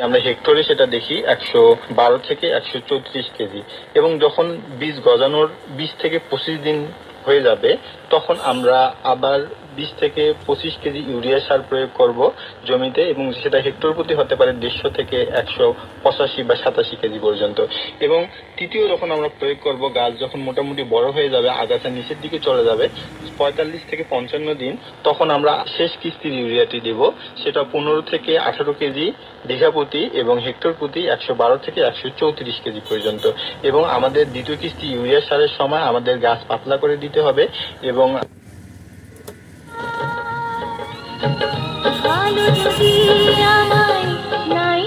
আমরা হেক্টরে সেটা দেখি 112 থেকে 134 কেজি। এবং যখন বীজ গজানোর 20 থেকে 25 দিন হয়ে যাবে তখন আমরা আবার 20 থেকে 25 কেজি ইউরিয়া সার প্রয়োগ করব জমিতে, এবং সেটা হেক্টর প্রতি হতে পারে 150 থেকে 185 বা 87 কেজি পর্যন্ত। এবং তৃতীয় যখন আমরা প্রয়োগ করব, গাছ যখন মোটামুটি বড় হয়ে যাবে, আগাছা নিচের দিকে চলে যাবে 45 থেকে 55 দিন, তখন আমরা শেষ কিস্তির ইউরিয়াটি দেব। সেটা 15 থেকে 18 কেজি বিঘা প্রতি এবং হেক্টর প্রতি 112 থেকে 134 কেজি পর্যন্ত। এবং আমাদের দ্বিতীয় কিস্তি ইউরিয়া সারের সময় আমাদের গাছ পাতলা করে দিতে হবে। এবং ভালো যদি আমায় নাই